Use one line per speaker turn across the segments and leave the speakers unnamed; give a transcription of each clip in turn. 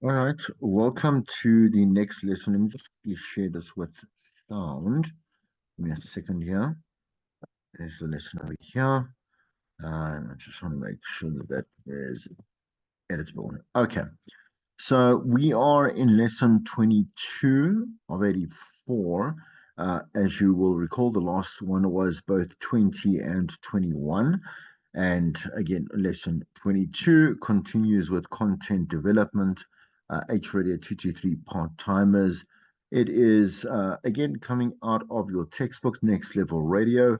All right, welcome to the next lesson. Let me just quickly share this with sound. Give me a second here. There's the lesson over here. And I just want to make sure that that is editable. Okay, so we are in lesson 22 of 84. As you will recall, the last one was both 20 and 21. And again, lesson 22 continues with content development, H Radio 223 part timers. It is again coming out of your textbook, Next Level Radio,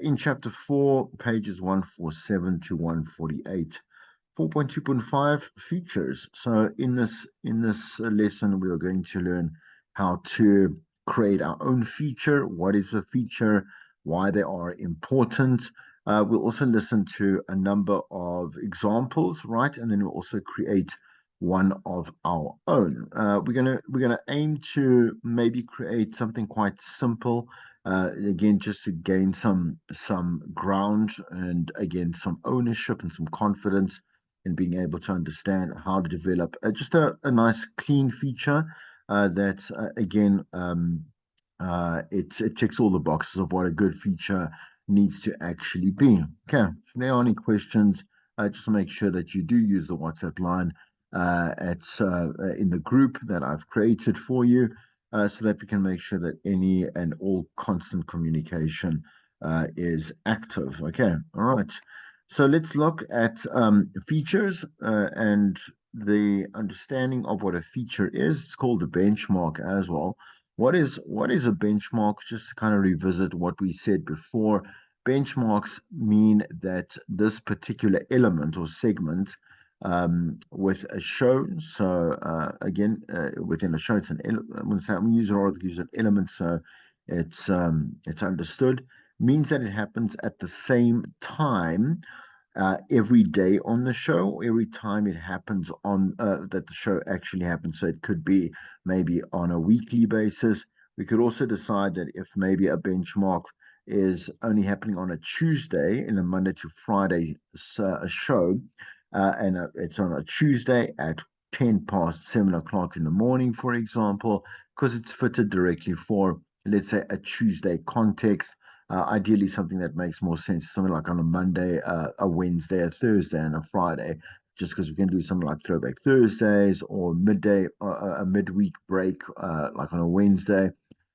in chapter 4, pages 147 to 148. 4.2.5 features. So in this lesson, we are going to learn how to create our own feature. What is a feature? Why they are important. We'll also listen to a number of examples, right? And then we'll also create one of our own. We're gonna aim to maybe create something quite simple. Again, just to gain some ground and again some ownership and some confidence in being able to understand how to develop just a nice clean feature that again it ticks all the boxes of what a good feature needs to actually be. Okay, if there are any questions, just make sure that you do use the WhatsApp line at in the group that I've created for you, so that we can make sure that any and all constant communication is active. Okay, all right. So let's look at features and the understanding of what a feature is. It's called a benchmark as well. What is a benchmark? Just to kind of revisit what we said before. Benchmarks mean that this particular element or segment with a show. So again, within a show, it's an when I'm using or use an element, so it's understood. Means that it happens at the same time every day on the show, or every time it happens on that the show actually happens. So it could be maybe on a weekly basis. We could also decide that if maybe a benchmark is only happening on a Tuesday in a Monday to Friday a show, and it's on a Tuesday at 10 past 7 o'clock in the morning, for example, because it's fitted directly for, let's say, a Tuesday context. Ideally, something that makes more sense, something like on a Monday, a Wednesday, a Thursday, and a Friday, just because we can do something like Throwback Thursdays or midday, a midweek break, like on a Wednesday.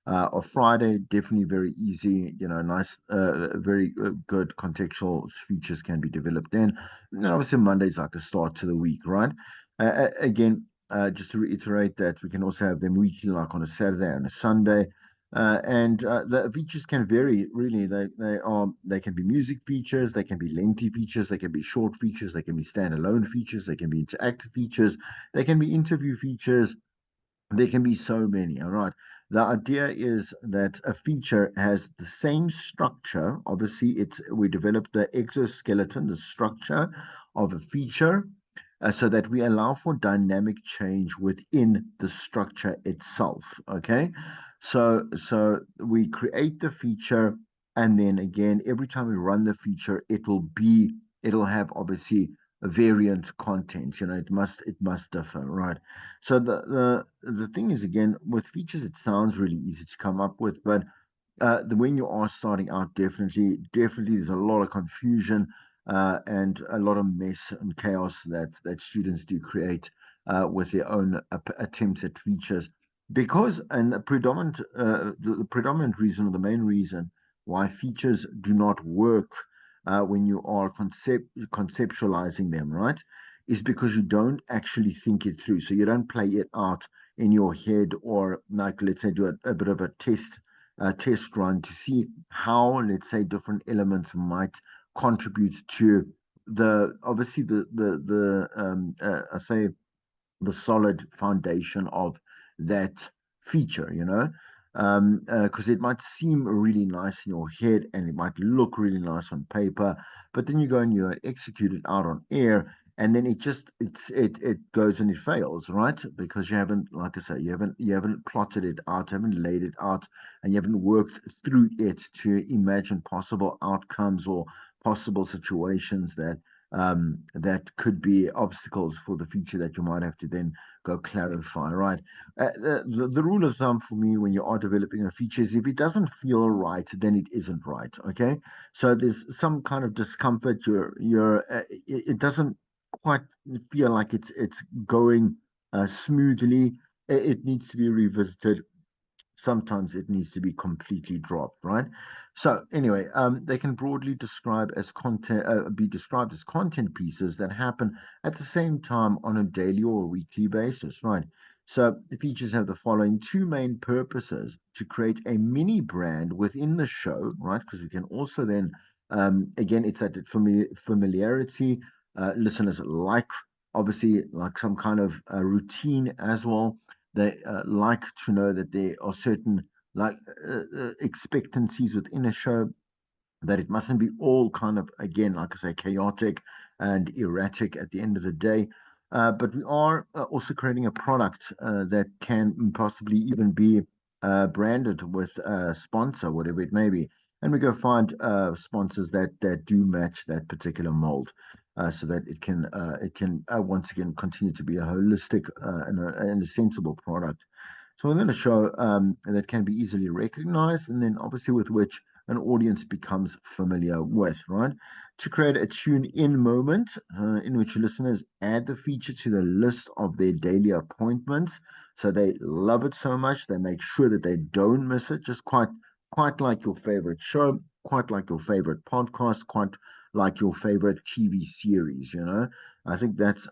Or Friday, definitely very easy, nice, very good contextual features can be developed then. And then obviously Monday's like a start to the week, right? Again, just to reiterate that we can also have them weekly, like on a Saturday and a Sunday. And the features can vary really. They can be music features, they can be lengthy features, they can be short features, they can be standalone features, they can be interactive features, they can be interview features. There can be so many. All right. The idea is that a feature has the same structure. Obviously, it's we develop the exoskeleton, the structure of a feature, so that we allow for dynamic change within the structure itself. Okay, so we create the feature, and then again, every time we run the feature, it'll have obviously a variant content. It must differ, right? So the thing is, again, with features, it sounds really easy to come up with, but when you are starting out, definitely, there's a lot of confusion and a lot of mess and chaos that students do create with their own attempts at features. Because and the predominant reason or the main reason why features do not work when you are conceptualizing them, right, is because you don't actually think it through. So you don't play it out in your head, or like let's say do a bit of a test run to see how, let's say, different elements might contribute to the obviously the I say the solid foundation of that feature, because it might seem really nice in your head and it might look really nice on paper, but then you go and you execute it out on air, and then it goes and it fails, right? Because you haven't, like I say, you haven't plotted it out, haven't laid it out, and you haven't worked through it to imagine possible outcomes or possible situations that that could be obstacles for the feature that you might have to then go clarify, right? The rule of thumb for me when you are developing a feature is if it doesn't feel right, then it isn't right. Okay, so there's some kind of discomfort. It doesn't quite feel like it's going smoothly. It needs to be revisited. Sometimes it needs to be completely dropped, right? So anyway, they can broadly describe as content, be described as content pieces that happen at the same time on a daily or a weekly basis, right? So the features have the following two main purposes: to create a mini brand within the show, right? Because we can also then, again, it's that familiarity. Listeners like, obviously, like some kind of routine as well. They like to know that there are certain like expectancies within a show, that it mustn't be all kind of, again, like I say, chaotic and erratic at the end of the day. But we are also creating a product that can possibly even be branded with a sponsor, whatever it may be. And we go find sponsors that do match that particular mold, so that it can once again continue to be a holistic and a sensible product. So within a show that can be easily recognized, and then obviously with which an audience becomes familiar with, right? To create a tune in moment in which listeners add the feature to the list of their daily appointments. So they love it so much, they make sure that they don't miss it, just quite like your favorite show, quite like your favorite podcast, quite like your favorite TV series, you know. I think that's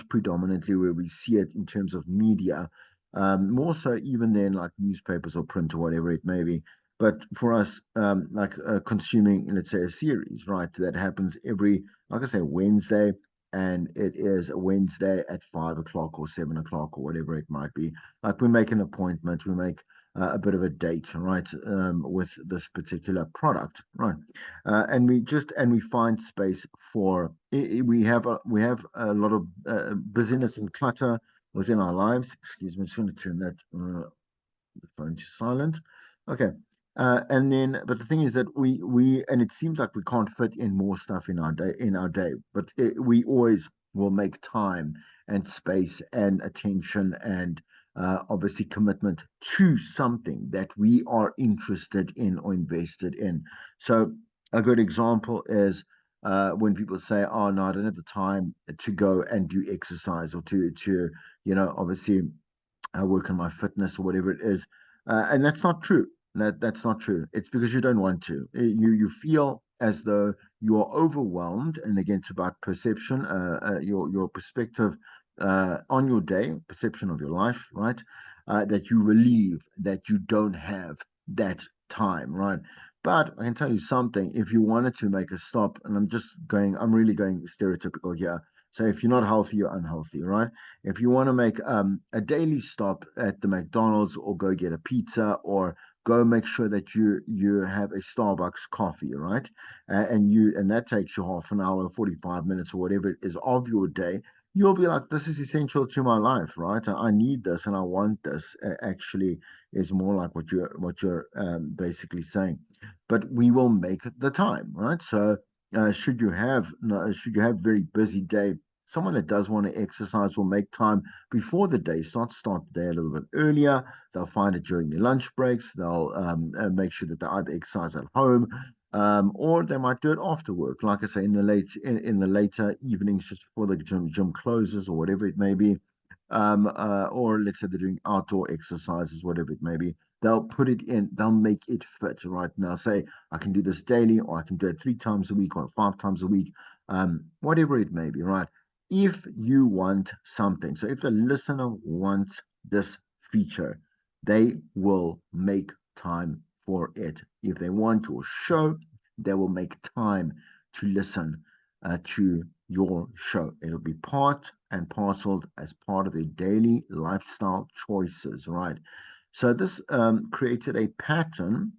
predominantly where we see it in terms of media, more so even than like newspapers or print or whatever it may be. But for us, like consuming, let's say, a series, right, that happens every, like I say, Wednesday, and it is a Wednesday at 5 o'clock or 7 o'clock or whatever it might be. Like we make an appointment, we make a bit of a date, right, with this particular product, right, and we find space for. We have a lot of busyness and clutter within our lives. Excuse me, I'm just going to turn that the phone to silent. Okay. And then, but the thing is that and it seems like we can't fit in more stuff in our day, but we always will make time and space and attention and obviously commitment to something that we are interested in or invested in. So a good example is when people say, "Oh no, I don't have the time to go and do exercise or to obviously work on my fitness or whatever it is," and that's not true. That's not true. It's because you don't want to. You feel as though you are overwhelmed, and again, it's about perception, your perspective on your day, perception of your life, right? That you relieve that you don't have that time, right? But I can tell you something. If you wanted to make a stop, and I'm really going stereotypical here. So if you're not healthy, you're unhealthy, right? If you want to make a daily stop at the McDonald's or go get a pizza or go make sure that you have a Starbucks coffee, right? And that takes you half an hour, 45 minutes, or whatever it is of your day. You'll be like, this is essential to my life, right? I need this and I want this. Actually, is more like what you're basically saying. But we will make the time, right? So should you have no, should you have very busy day, someone that does want to exercise will make time before the day starts. Start the day a little bit earlier. They'll find it during their lunch breaks. They'll make sure that they either exercise at home, or they might do it after work. Like I say, in the later evenings, just before the gym closes or whatever it may be. Or let's say they're doing outdoor exercises, whatever it may be. They'll put it in. They'll make it fit, right? And they'll say, I can do this daily, or I can do it 3 times a week, or 5 times a week, whatever it may be, right? If you want something, so if the listener wants this feature, they will make time for it. If they want your show, they will make time to listen to your show. It'll be part and parceled as part of their daily lifestyle choices, right? So this created a pattern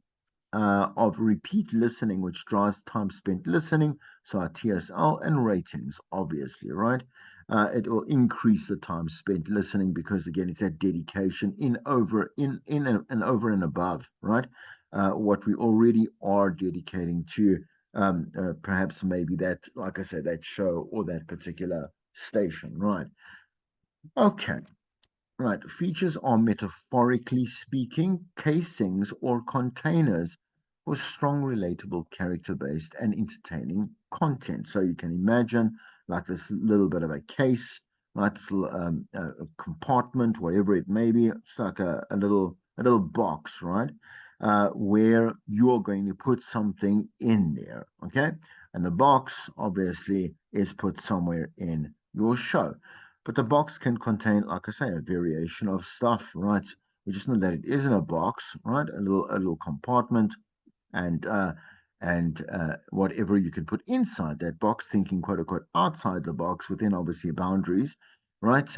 of repeat listening, which drives time spent listening. So our TSL and ratings, obviously, right? It will increase the time spent listening because again, it's that dedication in and over and above, right? What we already are dedicating to. perhaps maybe that, like I said, that show or that particular station, right? Okay. Right. Features are metaphorically speaking casings or containers for strong, relatable, character based, and entertaining content. So you can imagine like this little bit of a case, right? This little, a compartment, whatever it may be. It's like a little box, right? Where you're going to put something in there. Okay. And the box obviously is put somewhere in your show. But the box can contain, like I say, a variation of stuff, right? We just know that it is in a box, right? A little compartment, and whatever you can put inside that box, thinking quote unquote outside the box, within obviously boundaries, right?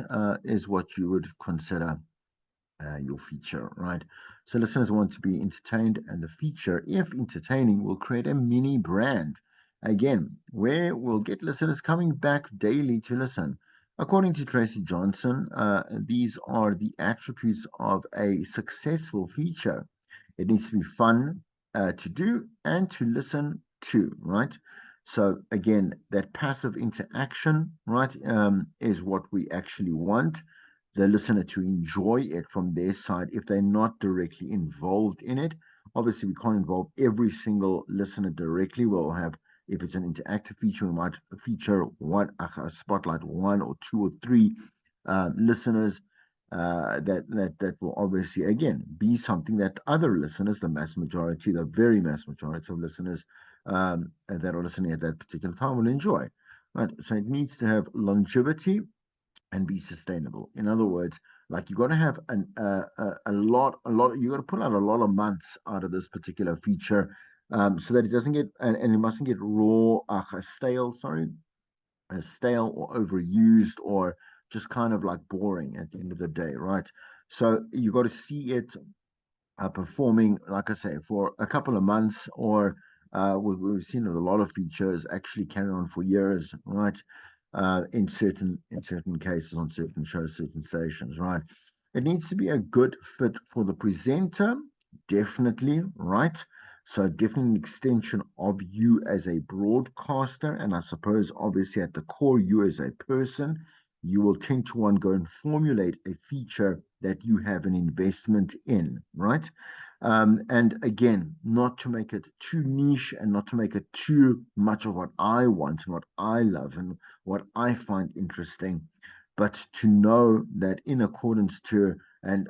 Is what you would consider your feature, right? So listeners want to be entertained, and the feature, if entertaining, will create a mini brand. Again, where we'll get listeners coming back daily to listen. According to Tracy Johnson, these are the attributes of a successful feature. It needs to be fun to do and to listen to, right? So again, that passive interaction, right, is what we actually want the listener to enjoy it from their side if they're not directly involved in it. Obviously, we can't involve every single listener directly. We'll have, if it's an interactive feature, we might feature spotlight one or two or three listeners. That will obviously again be something that other listeners, the mass majority, the very mass majority of listeners that are listening at that particular time will enjoy. Right. So it needs to have longevity and be sustainable. In other words, like you got to have a lot. You got to pull out a lot of months out of this particular feature, so that it doesn't get and it mustn't get stale. Sorry, stale or overused or just kind of like boring at the end of the day, right? So you got to see it performing, like I say, for a couple of months, or we've seen a lot of features actually carry on for years, right? In certain cases, on certain shows, certain stations, right? It needs to be a good fit for the presenter, definitely, right? So definitely an extension of you as a broadcaster, and I suppose obviously at the core, you as a person, you will tend to want to go and formulate a feature that you have an investment in, right? And again, not to make it too niche and not to make it too much of what I want and what I love and what I find interesting, but to know that in accordance to and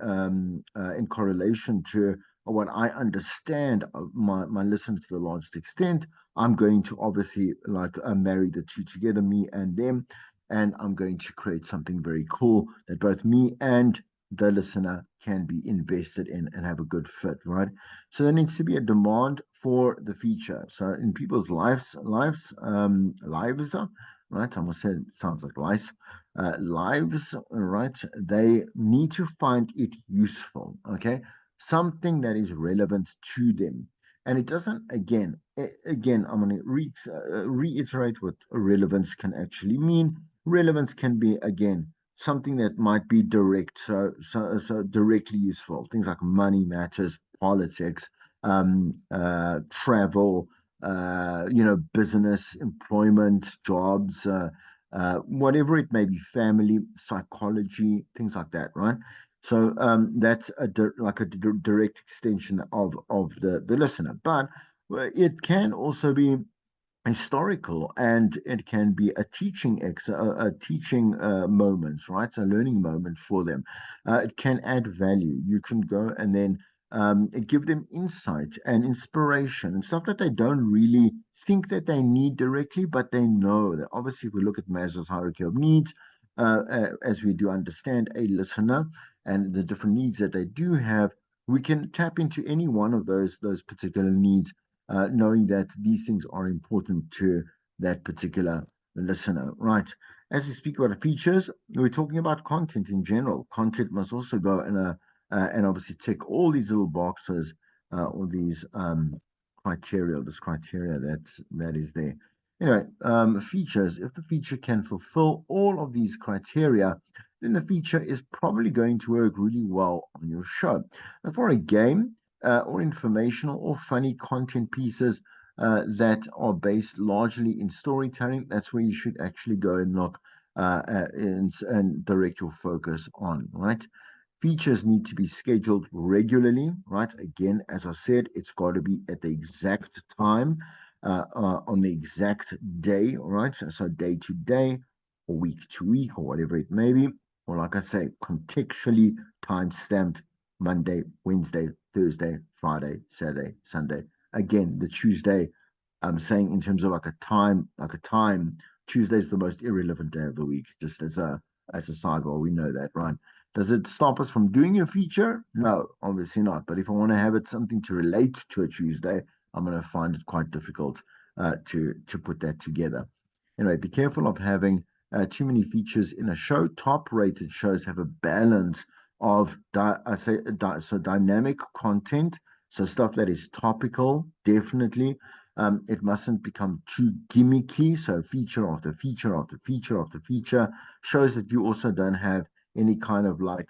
in correlation to what I understand of my listeners to the largest extent, I'm going to obviously like marry the two together, me and them, and I'm going to create something very cool that both me and the listener can be invested in and have a good fit, right? So there needs to be a demand for the feature. So in people's lives, right? I almost said it sounds like lives, right? They need to find it useful, okay? Something that is relevant to them. And it doesn't, again, I'm going to reiterate what relevance can actually mean. Relevance can be, again, something that might be direct, so directly useful. Things like money matters, politics, travel, business, employment, jobs, whatever it may be, family, psychology, things like that, right? So that's like a direct extension of the listener, but it can also be historical, and it can be a teaching moment, right? A learning moment for them. It can add value. You can go and then give them insight and inspiration and stuff that they don't really think that they need directly, but they know that obviously if we look at Maslow's hierarchy of needs, as we do understand a listener and the different needs that they do have, we can tap into any one of those particular needs, knowing that these things are important to that particular listener, right? As we speak about the features, we're talking about content in general. Content must also go in and obviously tick all these little boxes, all these criteria that is there. Anyway, features. If the feature can fulfill all of these criteria, then the feature is probably going to work really well on your show. And for a game, or informational or funny content pieces, that are based largely in storytelling. That's where you should actually go and look and direct your focus on, right? Features need to be scheduled regularly, right? Again, as I said, it's got to be at the exact time, on the exact day, all right? So day to day, or week to week, or whatever it may be. Or like I say, contextually time stamped Monday, Wednesday, Thursday, Friday, Saturday, Sunday. Again, the Tuesday, I'm saying in terms of like a time, Tuesday is the most irrelevant day of the week, just as a sidebar, we know that, right? Does it stop us from doing a feature? No, obviously not. But if I want to have it something to relate to a Tuesday, I'm going to find it quite difficult to put that together. Anyway, be careful of having too many features in a show. Top-rated shows have a balance of dynamic content, so stuff that is topical, definitely. It mustn't become too gimmicky, so feature after feature after feature after feature shows that you also don't have any kind of like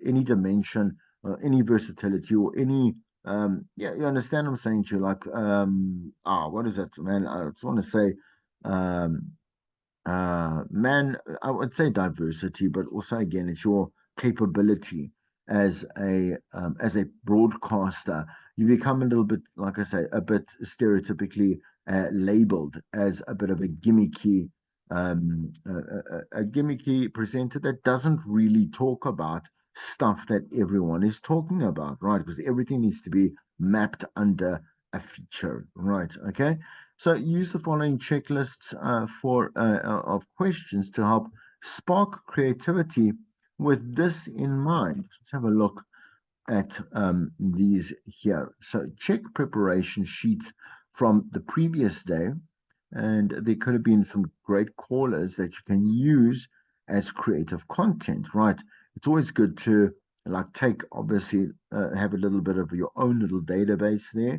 any dimension or any versatility or any yeah, you understand what I'm saying to you, like what is that, man? I just want to say um man, I would say diversity, but also again, it's your capability as a broadcaster. You become a little bit, like I say, a bit stereotypically labeled as a bit of a gimmicky presenter that doesn't really talk about stuff that everyone is talking about, right? Because everything needs to be mapped under a feature, right? Okay. So use the following checklists of questions to help spark creativity with this in mind. Let's have a look at these here. So check preparation sheets from the previous day, and there could have been some great callers that you can use as creative content, right? It's always good to like take obviously have a little bit of your own little database there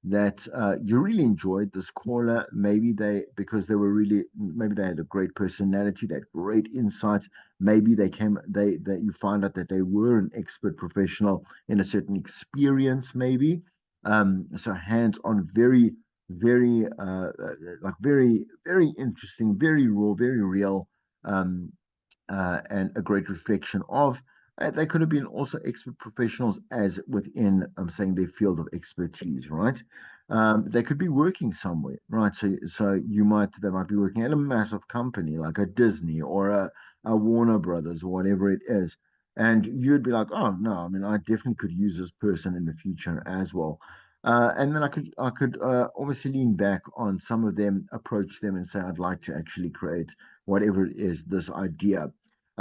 that you really enjoyed this caller. Maybe they because they were really maybe they had a great personality, they had great insights. Maybe they you find out that they were an expert professional in a certain experience, maybe. So hands on, very like very interesting, very raw, very real, um, and a great reflection of. They could have been also expert professionals as within, I'm saying, their field of expertise, right? They could be working somewhere, right? So they might be working at a massive company like a Disney or a Warner Brothers or whatever it is, and you'd be like, oh no, I mean, I definitely could use this person in the future as well. And then I could obviously lean back on some of them, approach them, and say I'd like to actually create whatever it is, this idea.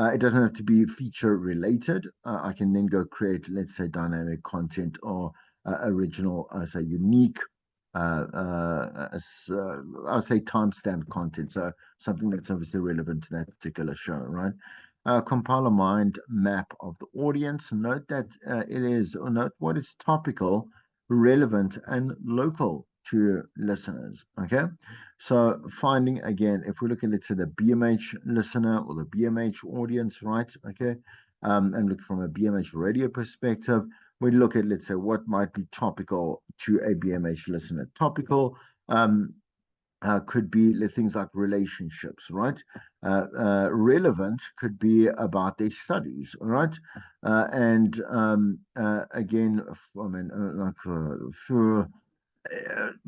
It doesn't have to be feature related. I can then go create, let's say, dynamic content or original, say, unique, I would say, timestamp content. So something that's obviously relevant to that particular show, right? Compile a mind map of the audience. Note that note what is topical, relevant, and local to listeners. Okay. So finding again, if we look at let's say the BMH listener or the BMH audience, right? Okay, and look from a BMH radio perspective, we look at let's say what might be topical to a BMH listener. Topical could be things like relationships, right? Relevant could be about their studies, right? And again, I mean, for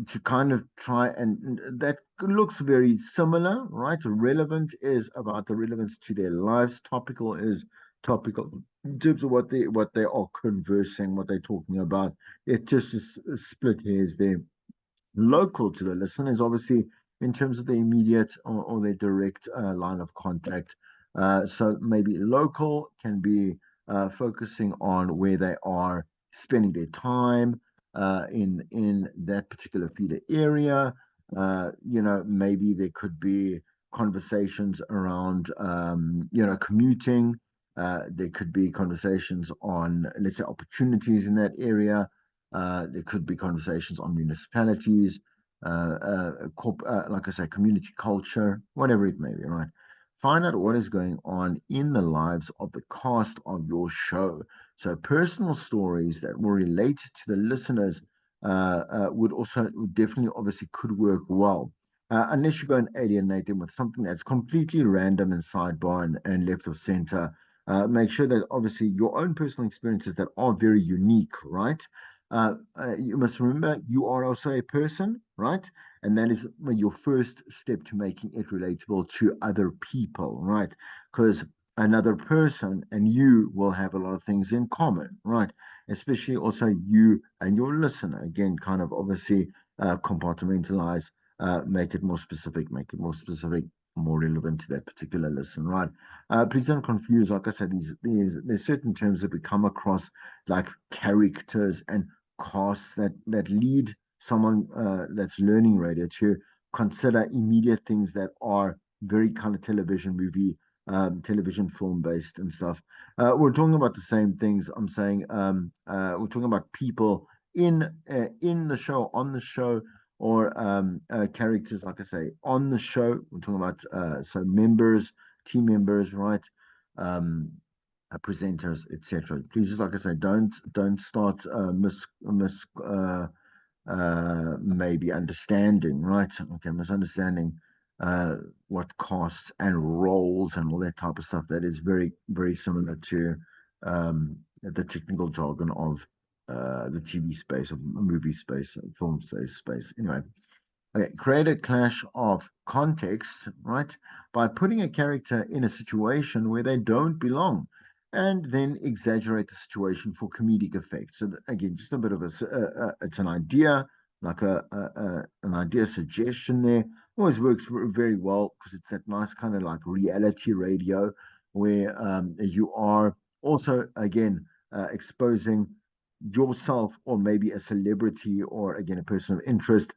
to kind of try and that looks very similar, right? Relevant is about the relevance to their lives. Topical is topical in terms of what they are conversing, what they're talking about. It just is split hairs there. Local to the listeners, obviously, in terms of the immediate or their direct line of contact. So maybe local can be focusing on where they are spending their time in that particular feeder area. Maybe there could be conversations around, commuting. There could be conversations on, let's say, opportunities in that area. There could be conversations on municipalities, like I say, community culture, whatever it may be, right? Find out what is going on in the lives of the cast of your show. So, personal stories that will relate to the listeners would also would definitely obviously could work well. Unless you go and alienate them with something that's completely random and sidebar and left of center. Make sure that obviously your own personal experiences that are very unique, right? You must remember you are also a person, right? And that is your first step to making it relatable to other people, right? Because another person and you will have a lot of things in common, right? Especially also you and your listener. Again, kind of obviously compartmentalize, make it more specific, more relevant to that particular listen, right? Please don't confuse, like I said, there's certain terms that we come across like characters and casts that lead someone that's learning radio to consider immediate things that are very kind of television film based and stuff. We're talking about the same things. I'm saying we're talking about people in the show, on the show, or characters, like I say, on the show. We're talking about so members, team members, right? Um, Presenters, etc. Please, just like I say, don't start mis maybe understanding, right? Okay, misunderstanding uh, what costs and roles and all that type of stuff. That is very similar to the technical jargon of the TV space, of movie space, film space. Anyway, okay, create a clash of context, right? By putting a character in a situation where they don't belong, and then exaggerate the situation for comedic effect. So again, just a bit of it's an idea, like an idea suggestion there. Always works very well because it's that nice kind of like reality radio where you are also again exposing yourself or maybe a celebrity or again a person of interest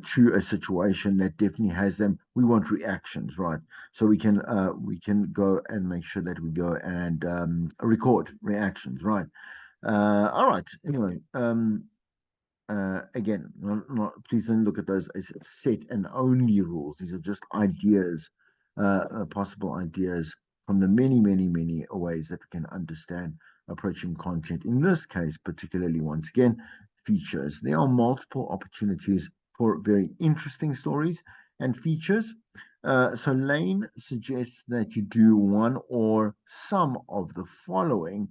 to a situation that definitely has them. We want reactions, right? So we can go and make sure that we go and record reactions, right? All right. Anyway, again, please don't look at those as set and only rules. These are just ideas, possible ideas from the many ways that we can understand approaching content. In this case, particularly, once again, features. There are multiple opportunities for very interesting stories and features. So Lane suggests that you do one or some of the following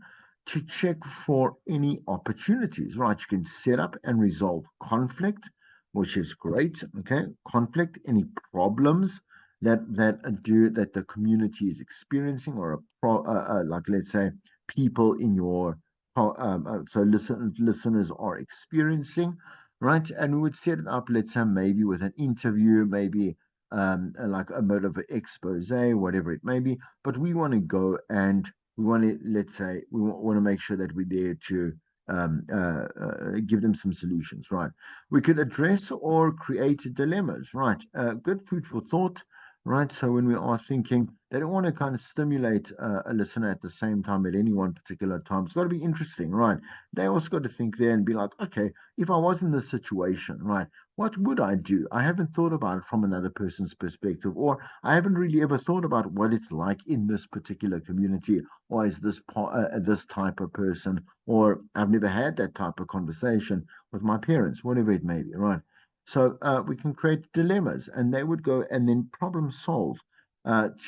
to check for any opportunities, right? You can set up and resolve conflict, which is great. Okay, conflict, any problems that the community is experiencing, or like let's say people in your listeners are experiencing, right? And we would set it up, let's say maybe with an interview, maybe like a mode of an expose, whatever it may be. But we want to go and we want to let's say we want to make sure that we're there to give them some solutions, right? We could address or create dilemmas, right? Good food for thought, right? So when we are thinking, they don't want to kind of stimulate a listener at the same time at any one particular time. It's got to be interesting, right? They also got to think there and be like, okay, if I was in this situation, right, what would I do? I haven't thought about it from another person's perspective, or I haven't really ever thought about what it's like in this particular community, or is this type of person, or I've never had that type of conversation with my parents, whatever it may be, right? So we can create dilemmas, and they would go and then problem solve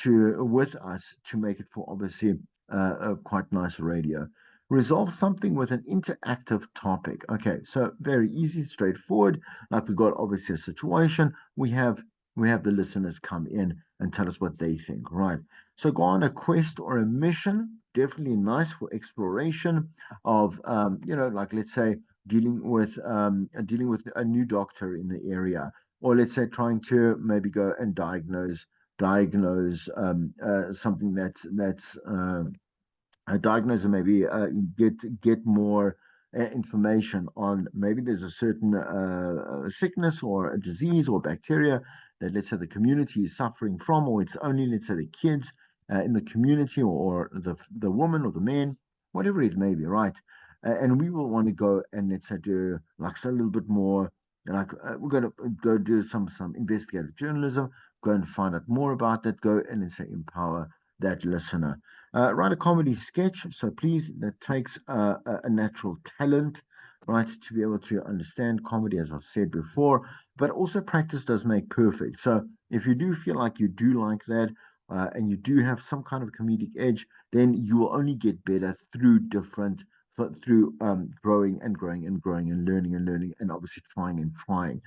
to with us to make it for obviously a quite nice radio. Resolve something with an interactive topic. Okay, so very easy, straightforward. Like we got obviously a situation. We have the listeners come in and tell us what they think. Right. So go on a quest or a mission. Definitely nice for exploration of like let's say dealing with a new doctor in the area, or let's say trying to maybe go and diagnose something that's diagnose and maybe get more information on maybe there's a certain sickness or a disease or bacteria that let's say the community is suffering from, or it's only let's say the kids in the community, or the woman or the man, whatever it may be, right? And we will want to go and let's say do like so a little bit more. Like we're going to go do some investigative journalism, go and find out more about that, go and let's say empower that listener. Write a comedy sketch. So please, that takes a natural talent. right? To be able to understand comedy, as I've said before, but also practice does make perfect. So if you do feel like you do like that, and you do have some kind of comedic edge, then you will only get better through through growing and growing and growing and learning and obviously trying and trying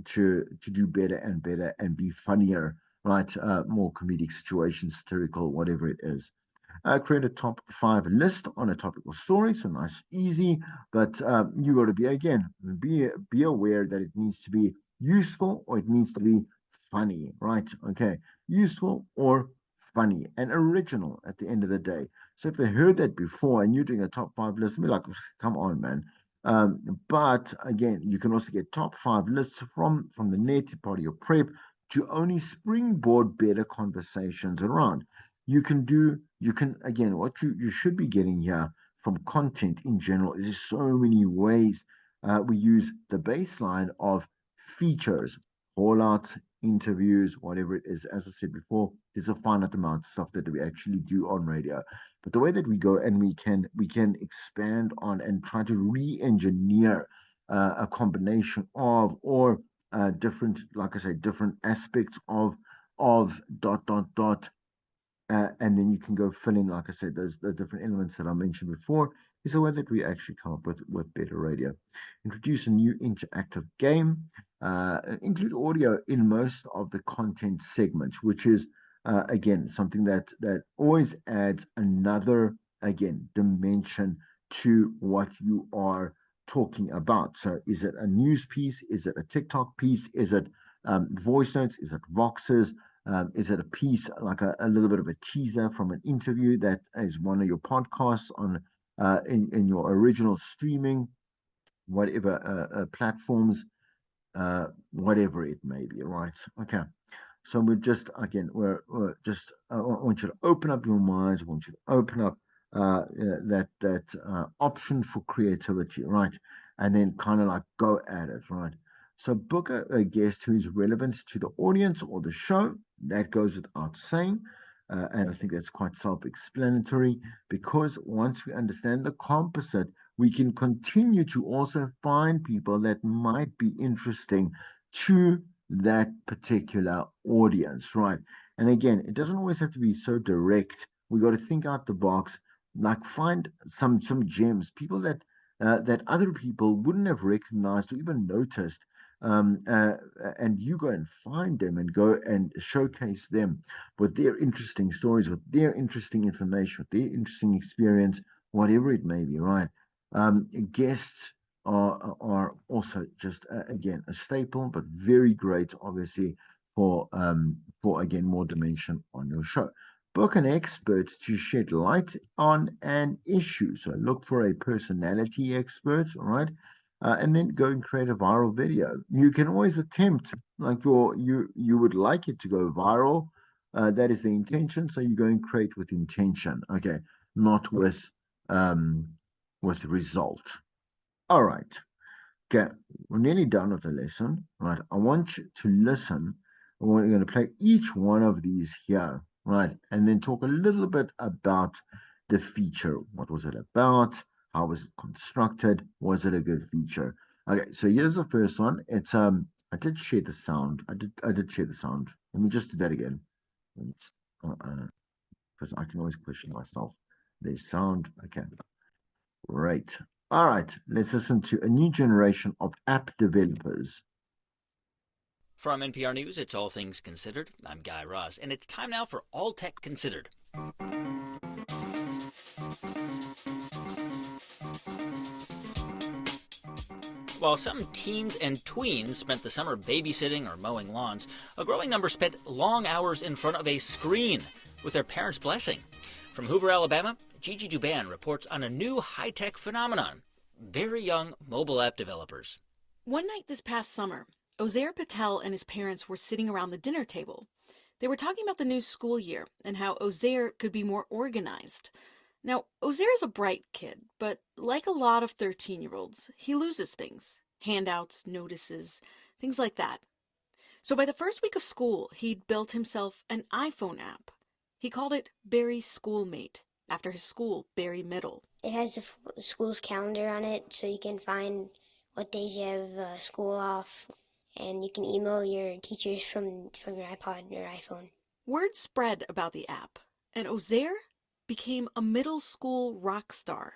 to do better and better and be funnier, right? More comedic situations, satirical, whatever it is. Create a top five list on a topical story. So nice, easy, but you got to be again be aware that it needs to be useful or it needs to be funny, right? Okay, useful or funny and original at the end of the day. So if they heard that before and you're doing a top five list, be like, come on, man. But again, you can also get top five lists from the net, part of your prep, to only springboard better conversations around. You can again what you should be getting here from content in general is there's so many ways we use the baseline of features, call outs, interviews, whatever it is. As I said before, there's a finite amount of stuff that we actually do on radio. But the way that we go and we can expand on and try to re-engineer a combination of or different, like I say, different aspects of dot dot dot and then you can go fill in, like I said, those different elements that I mentioned before. Is a way that we actually come up with better radio. Introduce a new interactive game. Include audio in most of the content segments, which is again something that always adds another again dimension to what you are talking about. So, is it a news piece? Is it a TikTok piece? Is it voice notes? Is it voxes? Is it a piece like a little bit of a teaser from an interview that is one of your podcasts on in your original streaming, whatever platforms, whatever it may be, right? Okay. So we're just again, we're just I want you to open up your minds. I want you to open up that option for creativity, right? And then kind of like go at it, right? So book a guest who is relevant to the audience or the show. That goes without saying. And I think that's quite self-explanatory because once we understand the composite, we can continue to also find people that might be interesting to that particular audience, right? And again, it doesn't always have to be so direct. We got to think out the box, like find some gems, people that other people wouldn't have recognized or even noticed. Um, uh, and you go and find them and go and showcase them with their interesting stories, with their interesting information, with their interesting experience, whatever it may be, right? Guests are also just again a staple, but very great, obviously, for again more dimension on your show. Book an expert to shed light on an issue. So look for a personality expert, all right? And then go and create a viral video. You can always attempt, like you would like it to go viral. That is the intention. So you go and create with intention, okay, not um, with result. All right. Okay, we're nearly done with the lesson, right? I want you to listen. We're going to play each one of these here, right? And then talk a little bit about the feature. What was it about? How was it constructed? Was it a good feature? Okay, so here's the first one. It's I did share the sound. I did share the sound. Let me just do that again. Because I can always question myself. There's sound. Okay. Right. All right. Let's listen to a new generation of app developers.
From NPR News, it's All Things Considered. I'm Guy Ross, and it's time now for All Tech Considered. While some teens and tweens spent the summer babysitting or mowing lawns, a growing number spent long hours in front of a screen with their parents' blessing. From Hoover, Alabama, Gigi Duban reports on a new high-tech phenomenon: very young mobile app developers.
One night this past summer, Ozair Patel and his parents were sitting around the dinner table. They were talking about the new school year and how Ozair could be more organized. Now, Ozair is a bright kid, but like a lot of 13-year-olds, he loses things. Handouts, notices, things like that. So by the first week of school, he'd built himself an iPhone app. He called it Barry's Schoolmate, after his school, Barry Middle.
It has the school's calendar on it, so you can find what days you have school off, and you can email your teachers from your iPod or iPhone.
Word spread about the app, and Ozair became a middle school rock star.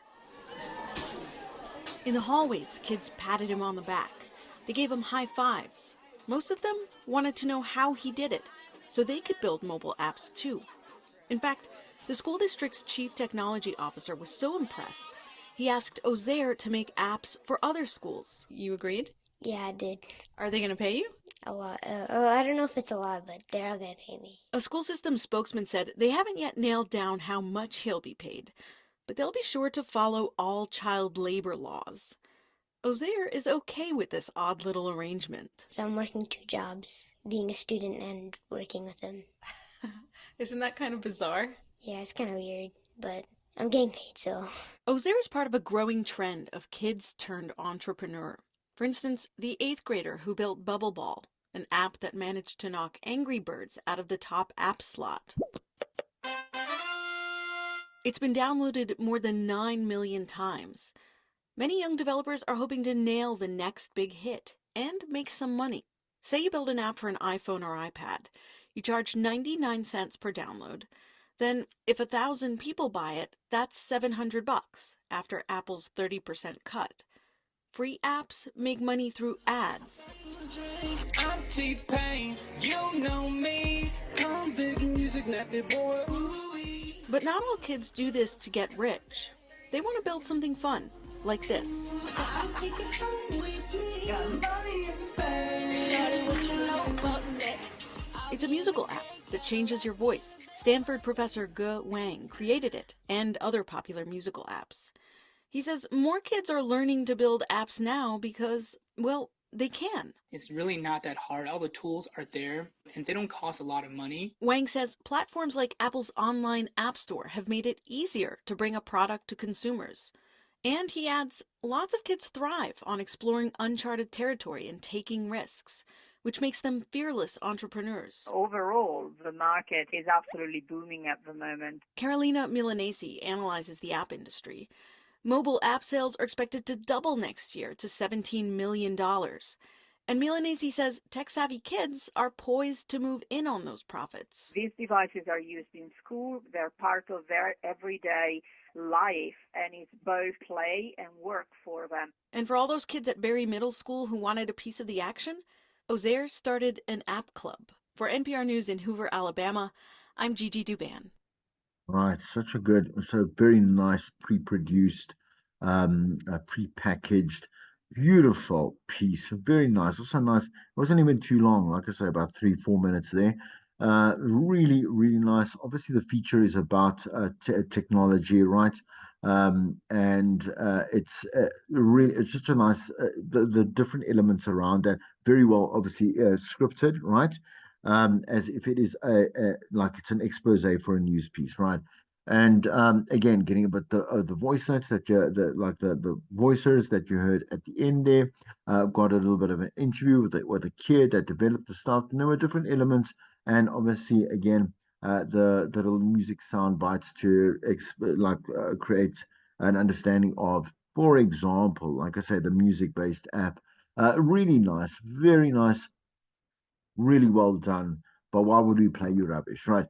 In the hallways, kids patted him on the back. They gave him high fives. Most of them wanted to know how he did it, so they could build mobile apps too. In fact, the school district's chief technology officer was so impressed, he asked Ozair to make apps for other schools. You agreed?
Yeah, I did.
Are they going to pay you?
A lot. I don't know if it's a lot, but they're all gonna pay me.
A school system spokesman said they haven't yet nailed down how much he'll be paid, but they'll be sure to follow all child labor laws. Ozair is okay with this odd little arrangement.
So I'm working 2 jobs, being a student and working with them.
Isn't that kind of bizarre?
Yeah, it's kind of weird, but I'm getting paid, so.
Ozair is part of a growing trend of kids turned entrepreneur. For instance, the 8th grader who built Bubble Ball, an app that managed to knock Angry Birds out of the top app slot. It's been downloaded more than 9 million times. Many young developers are hoping to nail the next big hit and make some money. Say you build an app for an iPhone or iPad. You charge 99 cents per download. Then, if 1,000 people buy it, that's $700 after Apple's 30% cut. Free apps make money through ads. I'm T-Pain, you know me. I'm big music, boy. But not all kids do this to get rich. They want to build something fun, like this. It's a musical app that changes your voice. Stanford professor Ge Wang created it and other popular musical apps. He says more kids are learning to build apps now because, well, they can.
It's really not that hard. All the tools are there, and they don't cost a lot of money.
Wang says platforms like Apple's online app store have made it easier to bring a product to consumers. And he adds, lots of kids thrive on exploring uncharted territory and taking risks, which makes them fearless entrepreneurs.
Overall, the market is absolutely booming at the moment.
Carolina Milanesi analyzes the app industry. Mobile app sales are expected to double next year to $17 million. And Milanese says tech-savvy kids are poised to move in on those profits.
These devices are used in school. They're part of their everyday life, and it's both play and work for them.
And for all those kids at Berry Middle School who wanted a piece of the action, Ozair started an app club. For NPR News in Hoover, Alabama, I'm Gigi Duban.
Right, such a good, so very nice pre-produced, pre-packaged, beautiful piece. Very nice. Also nice. It wasn't even too long, like I say, about 3, 4 minutes there. Really, really nice. Obviously, the feature is about technology, right? And it's such a nice the different elements around that. Very well, obviously scripted, right? As if it is like it's an expose for a news piece, right? And again, getting about the voice notes that you the voicers that you heard at the end there. Got a little bit of an interview with a kid that developed the stuff, and there were different elements, and obviously again the little music sound bites to create an understanding of, for example, like I say, the music based app. Really nice, very nice, really well done. But why would we play you rubbish, right?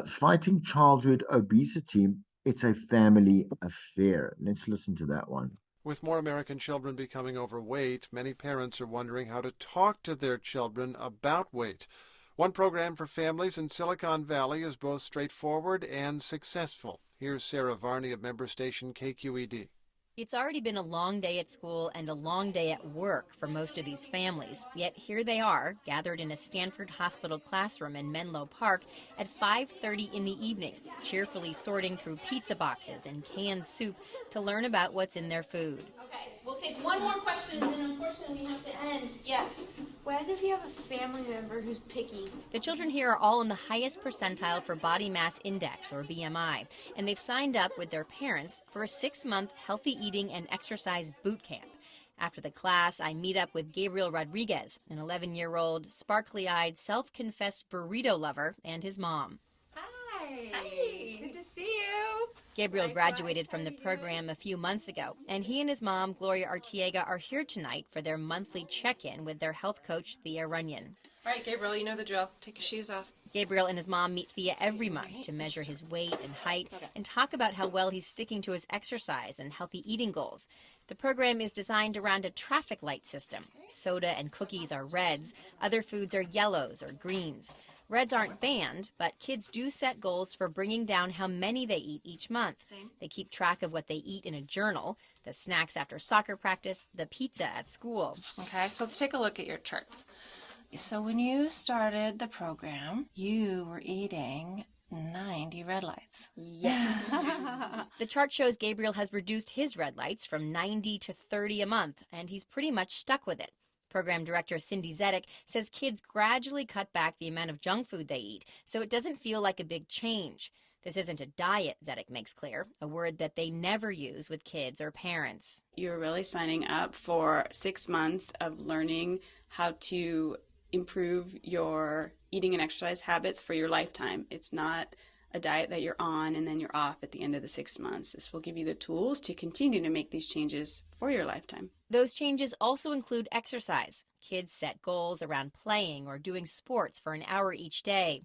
Fighting childhood obesity, it's a family affair. Let's listen to that one.
With more American children becoming overweight, many parents are wondering how to talk to their children about weight. One program for families in Silicon Valley is both straightforward and successful. Here's Sarah Varney of member station KQED.
It's already been a long day at school and a long day at work for most of these families. Yet here they are, gathered in a Stanford Hospital classroom in Menlo Park at 5:30 in the evening, cheerfully sorting through pizza boxes and canned soup to learn about what's in their food.
Okay, we'll take one more question and then unfortunately we have to end. Yes?
What if you have a family member who's picky?
The children here are all in the highest percentile for body mass index, or BMI, and they've signed up with their parents for a 6-month healthy eating and exercise boot camp. After the class, I meet up with Gabriel Rodriguez, an 11-year-old, sparkly-eyed, self-confessed burrito lover, and his mom.
Hi. Good to see you.
Gabriel graduated from the program a few months ago, and he and his mom, Gloria Artiega, are here tonight for their monthly check-in with their health coach, Thea Runyon.
All right, Gabriel, you know the drill. Take your shoes off.
Gabriel and his mom meet Thea every month to measure his weight and height and talk about how well he's sticking to his exercise and healthy eating goals. The program is designed around a traffic light system. Soda and cookies are reds, other foods are yellows or greens. Reds aren't banned, but kids do set goals for bringing down how many they eat each month. They keep track of what they eat in a journal, the snacks after soccer practice, the pizza at school.
Okay, so let's take a look at your charts. So when you started the program, you were eating 90 red lights.
Yes. The chart shows Gabriel has reduced his red lights from 90 to 30 a month, and he's pretty much stuck with it. Program director Cindy Zedek says kids gradually cut back the amount of junk food they eat, so it doesn't feel like a big change. This isn't a diet, Zedek makes clear, a word that they never use with kids or parents.
You're really signing up for 6 months of learning how to improve your eating and exercise habits for your lifetime. It's not a diet that you're on and then you're off at the end of the 6 months. This will give you the tools to continue to make these changes for your lifetime.
Those changes also include exercise. Kids set goals around playing or doing sports for an hour each day.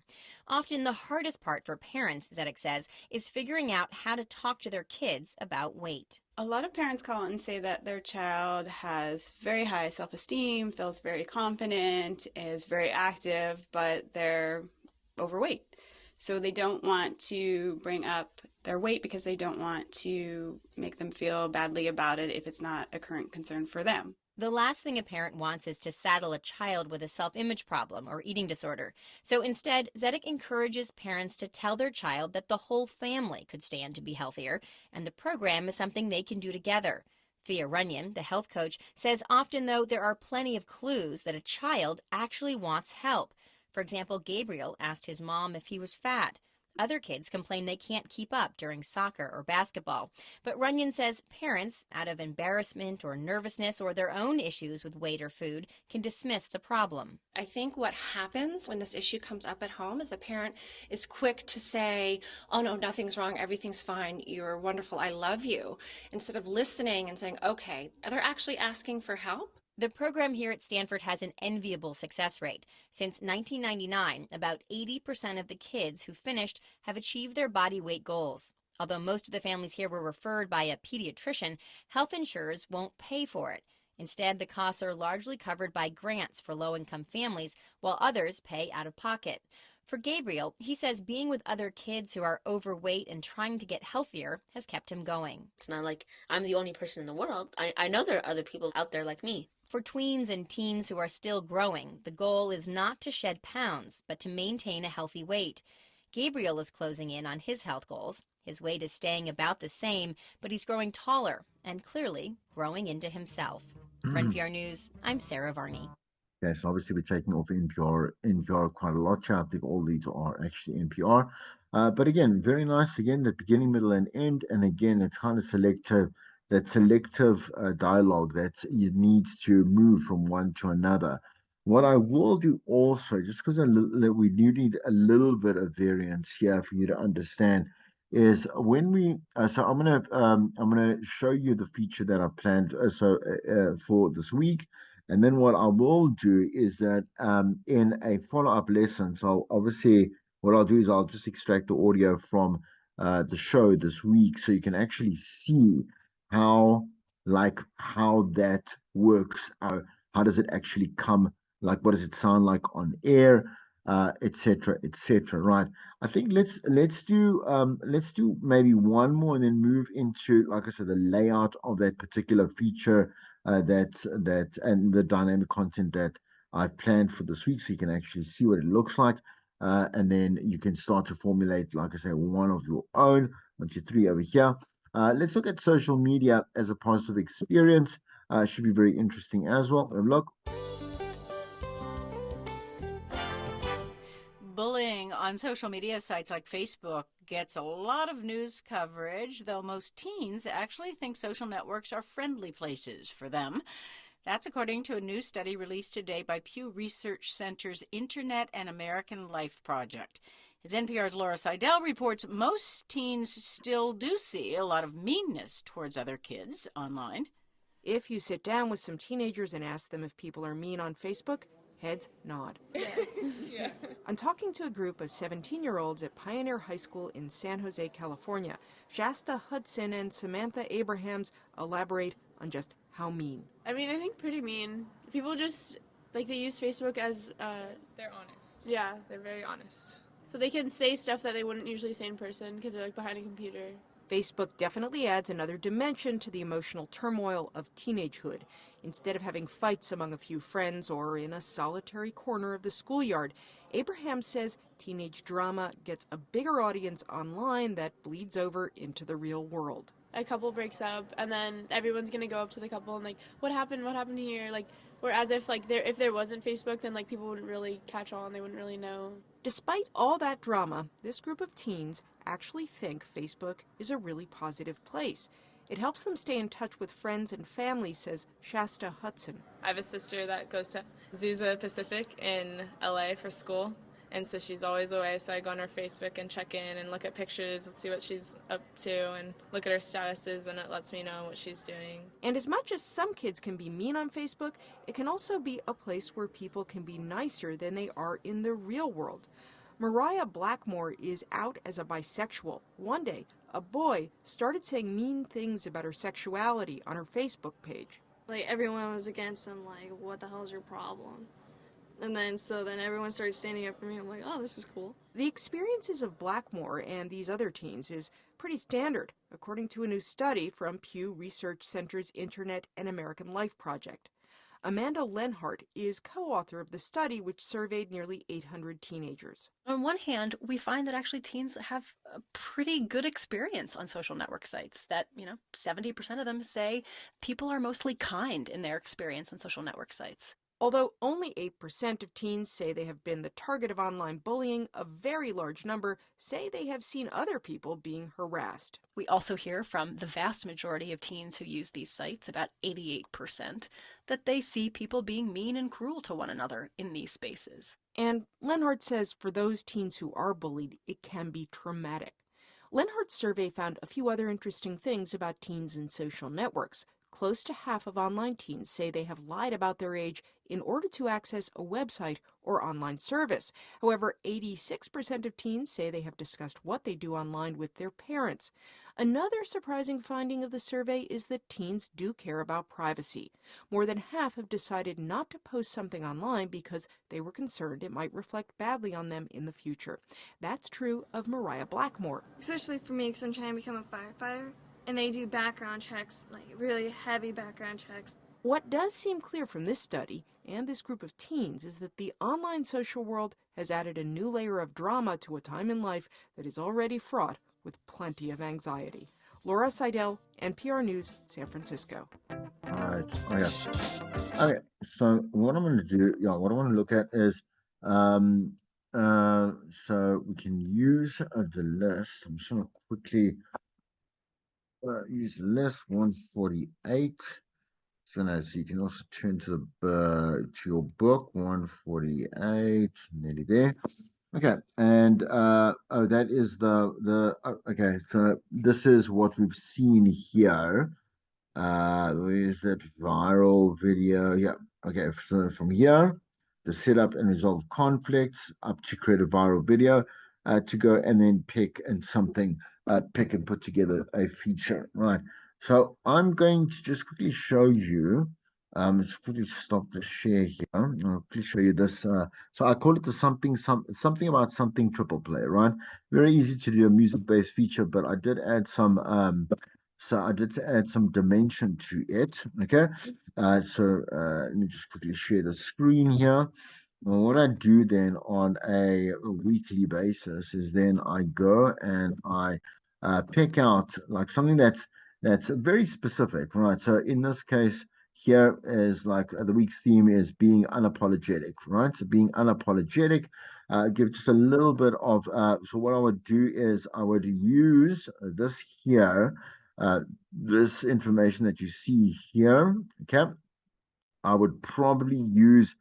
Often the hardest part for parents, Zedek says, is figuring out how to talk to their kids about weight.
A lot of parents call and say that their child has very high self-esteem, feels very confident, is very active, but they're overweight. So they don't want to bring up their weight because they don't want to make them feel badly about it if it's not a current concern for them.
The last thing a parent wants is to saddle a child with a self-image problem or eating disorder. So instead, Zedek encourages parents to tell their child that the whole family could stand to be healthier, and the program is something they can do together. Thea Runyon, the health coach, says often, though, there are plenty of clues that a child actually wants help. For example, Gabriel asked his mom if he was fat. Other kids complain they can't keep up during soccer or basketball. But Runyon says parents, out of embarrassment or nervousness or their own issues with weight or food, can dismiss the problem.
I think what happens when this issue comes up at home is a parent is quick to say, oh no, nothing's wrong, everything's fine, you're wonderful, I love you, instead of listening and saying, okay, they're actually asking for help.
The program here at Stanford has an enviable success rate. Since 1999, about 80% of the kids who finished have achieved their body weight goals. Although most of the families here were referred by a pediatrician, health insurers won't pay for it. Instead, the costs are largely covered by grants for low-income families, while others pay out of pocket. For Gabriel, he says being with other kids who are overweight and trying to get healthier has kept him going.
It's not like I'm the only person in the world. I know there are other people out there like me.
For tweens and teens who are still growing, the goal is not to shed pounds, but to maintain a healthy weight. Gabriel is closing in on his health goals. His weight is staying about the same, but he's growing taller and clearly growing into himself. For NPR News, I'm Sarah Varney.
Yes, obviously we're taking off NPR quite a lot. I think all these are actually NPR. But again, very nice. Again, the beginning, middle, and end. And again, it's kind of selective. That selective dialogue that you need to move from one to another. What I will do also, just because we do need a little bit of variance here for you to understand, is when we. So I'm gonna show you the feature that I planned for this week. And then what I will do is that in a follow-up lesson, so obviously what I'll do is I'll just extract the audio from the show this week so you can actually see how that works. How does it actually come? Like, what does it sound like on air, etc., etc. Right. I think let's do maybe one more and then move into, like I said, the layout of that particular feature, that and the dynamic content that I've planned for this week, so you can actually see what it looks like, and then you can start to formulate, like I say, one of your own. 1, 2, 3 over here. Let's look at social media as a positive experience. Should be very interesting as well. Look.
Bullying on social media sites like Facebook gets a lot of news coverage, though most teens actually think social networks are friendly places for them. That's according to a new study released today by Pew Research Center's Internet and American Life Project. As NPR's Laura Seidel reports, most teens still do see a lot of meanness towards other kids online.
If you sit down with some teenagers and ask them if people are mean on Facebook, heads nod.
Yes. Yeah.
I'm talking to a group of 17-year-olds at Pioneer High School in San Jose, California. Shasta Hudson and Samantha Abrahams elaborate on just how mean.
I mean, I think pretty mean. People just, like, they use Facebook as,
They're honest.
yeah.
They're very honest.
So they can say stuff that they wouldn't usually say in person because they're, like, behind a computer.
Facebook definitely adds another dimension to the emotional turmoil of teenagehood. Instead of having fights among a few friends or in a solitary corner of the schoolyard, Abraham says teenage drama gets a bigger audience online that bleeds over into the real world.
A couple breaks up, and then everyone's gonna go up to the couple and, like, what happened here, like, whereas if, like, if there wasn't Facebook, then, like, people wouldn't really catch on, they wouldn't really know.
Despite all that drama, this group of teens actually think Facebook is a really positive place. It helps them stay in touch with friends and family, says Shasta Hudson.
I have a sister that goes to Azusa Pacific in LA for school, and so she's always away, so I go on her Facebook and check in and look at pictures and see what she's up to and look at her statuses, and it lets me know what she's doing.
And as much as some kids can be mean on Facebook, it can also be a place where people can be nicer than they are in the real world. Mariah Blackmore is out as a bisexual. One day, a boy started saying mean things about her sexuality on her Facebook page.
Like, everyone was against him, like, what the hell is your problem? And then everyone started standing up for me. I'm like, oh, this is cool.
The experiences of Blackmore and these other teens is pretty standard, according to a new study from Pew Research Center's Internet and American Life Project. Amanda Lenhart is co-author of the study, which surveyed nearly 800 teenagers.
On one hand, we find that actually teens have a pretty good experience on social network sites, that, 70% of them say people are mostly kind in their experience on social network sites.
Although only 8% of teens say they have been the target of online bullying, a very large number say they have seen other people being harassed.
We also hear from the vast majority of teens who use these sites, about 88%, that they see people being mean and cruel to one another in these spaces.
And Lenhart says for those teens who are bullied, it can be traumatic. Lenhart's survey found a few other interesting things about teens and social networks. Close to half of online teens say they have lied about their age in order to access a website or online service. However, 86% of teens say they have discussed what they do online with their parents. Another surprising finding of the survey is that teens do care about privacy. More than half have decided not to post something online because they were concerned it might reflect badly on them in the future. That's true of Mariah Blackmore.
Especially for me, because I'm trying to become a firefighter. And they do background checks, like really heavy background checks.
What does seem clear from this study and this group of teens is that the online social world has added a new layer of drama to a time in life that is already fraught with plenty of anxiety. Laura Seidel, NPR News, San Francisco.
All right. Okay. So what I'm going to do, what I want to look at is, so we can use the list. I'm just going to quickly use list 148. So now, so you can also turn to to your book 148, nearly there. Okay, and that is okay. So this is what we've seen here. Where is that viral video? Yeah. Okay. So from here, the setup and resolve conflicts up to create a viral video to go and then pick and put together a feature. Right. So I'm going to just quickly show you. Let's quickly stop the share here. I'll quickly show you this. So I call it the something about something triple play. Right. Very easy to do a music-based feature, but I did add some dimension to it. Okay. Let me just quickly share the screen here. Well, what I do then on a weekly basis is then I go and I pick out like something that's very specific, right? So in this case, here is like the week's theme is being unapologetic, right? So being unapologetic, give just a little bit of. So what I would do is I would use this here, this information that you see here, okay? I would probably use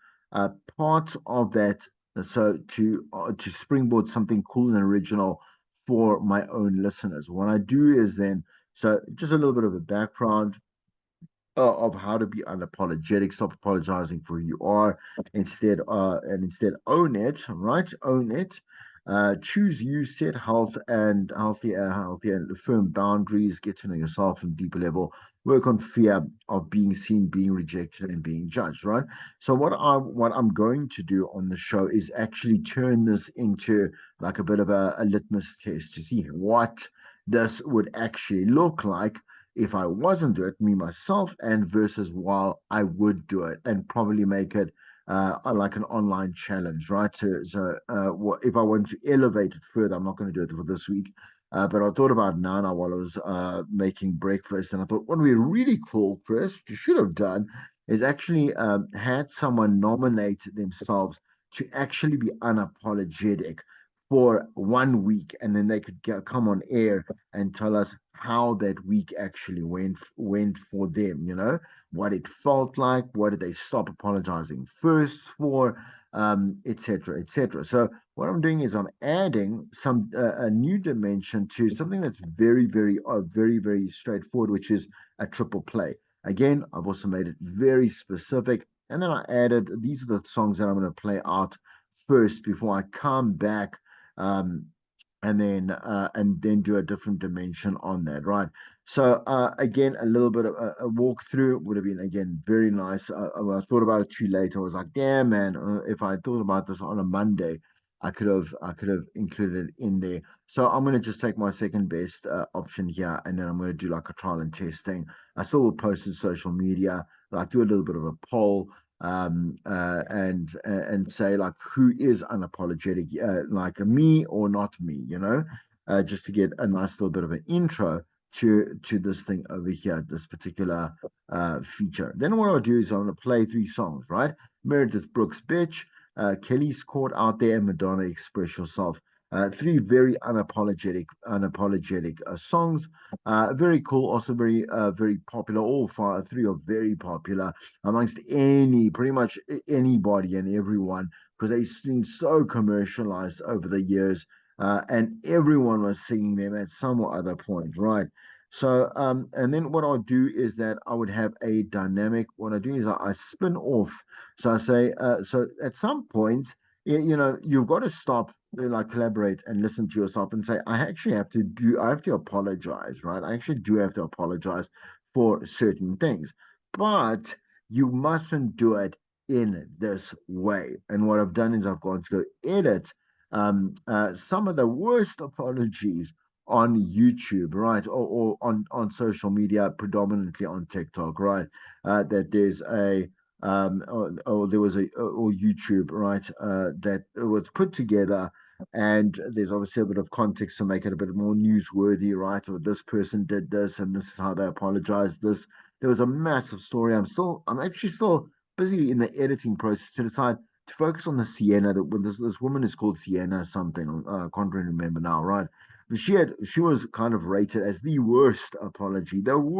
part of that So to springboard something cool and original for my own listeners. What I do is then, so just a little bit of a background of how to be unapologetic. Stop apologizing for who you are. Instead own it. Right, own it. Choose you. Set healthy and firm boundaries. Get to know yourself on a deeper level. Work on fear of being seen, being rejected, and being judged. Right. So what I'm going to do on the show is actually turn this into like a bit of a litmus test to see what this would actually look like if I wasn't do it, me myself, and versus while I would do it, and probably make it like an online challenge, right? If I want to elevate it further, I'm not going to do it for this week. But I thought about now while I was making breakfast, and I thought what would be really cool, Chris, what you should have done is actually had someone nominate themselves to actually be unapologetic for 1 week, and then they could come on air and tell us how that week actually went for them. What it felt like, what did they stop apologizing first for, etc., etc. So what I'm doing is I'm adding a new dimension to something that's very straightforward, which is a triple play. Again, I've also made it very specific, and then I added these are the songs that I'm going to play out first before I come back, um, and then do a different dimension on that, right? So again, a little bit of a walkthrough would have been again very nice. When I thought about it too late, I was like, damn man, if I thought about this on a Monday, I could have included it in there. So I'm gonna just take my second best option here, and then I'm gonna do like a trial and testing. I still will post to social media, like do a little bit of a poll, and say like who is unapologetic, like me or not me, just to get a nice little bit of an intro to this thing over here, this particular feature. Then what I'll do is I'm going to play three songs, right? Meredith Brooks, Bitch, Kelly's Caught Out There, and Madonna, Express Yourself. Three very unapologetic songs. Very cool, also very popular. All three are very popular amongst pretty much anybody and everyone, because they've been so commercialized over the years, and everyone was singing them at some or other point, right? So, and then what I'll do is that I would have a dynamic. What I do is I spin off. So I say, so at some points, you've got to stop, like collaborate and listen to yourself and say, I have to apologize, right? I actually do have to apologize for certain things, but you mustn't do it in this way. And what I've done is I've gone to go edit some of the worst apologies on YouTube, right, or on social media, predominantly on TikTok, right? That there's a or there was or YouTube, right? That was put together, and there's obviously a bit of context to make it a bit more newsworthy, right? Or this person did this, and this is how they apologized. There was a massive story. I'm actually still busy in the editing process to decide to focus on the Sienna. That when this woman is called Sienna something, I can't really remember now, right? But she was kind of rated as the worst apology, quote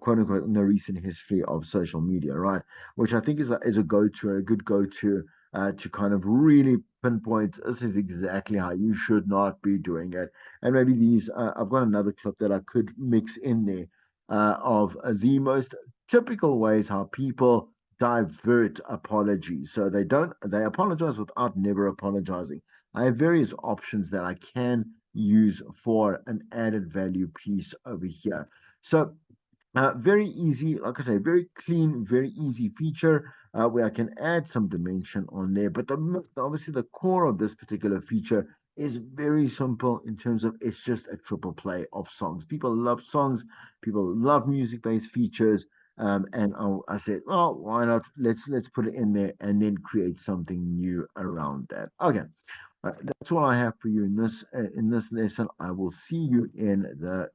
unquote, in the recent history of social media, right? Which I think is a good go to, to kind of really pinpoint this is exactly how you should not be doing it. And maybe I've got another clip that I could mix in there of the most typical ways how people divert apologies. So they apologize without never apologizing. I have various options that I can use for an added value piece over here. So very easy, like I say, very clean, very easy feature where I can add some dimension on there. But obviously, the core of this particular feature is very simple in terms of it's just a triple play of songs. People love songs, people love music-based features, and I said, well, why not? Let's put it in there and then create something new around that. Okay, that's all I have for you in this lesson. I will see you in the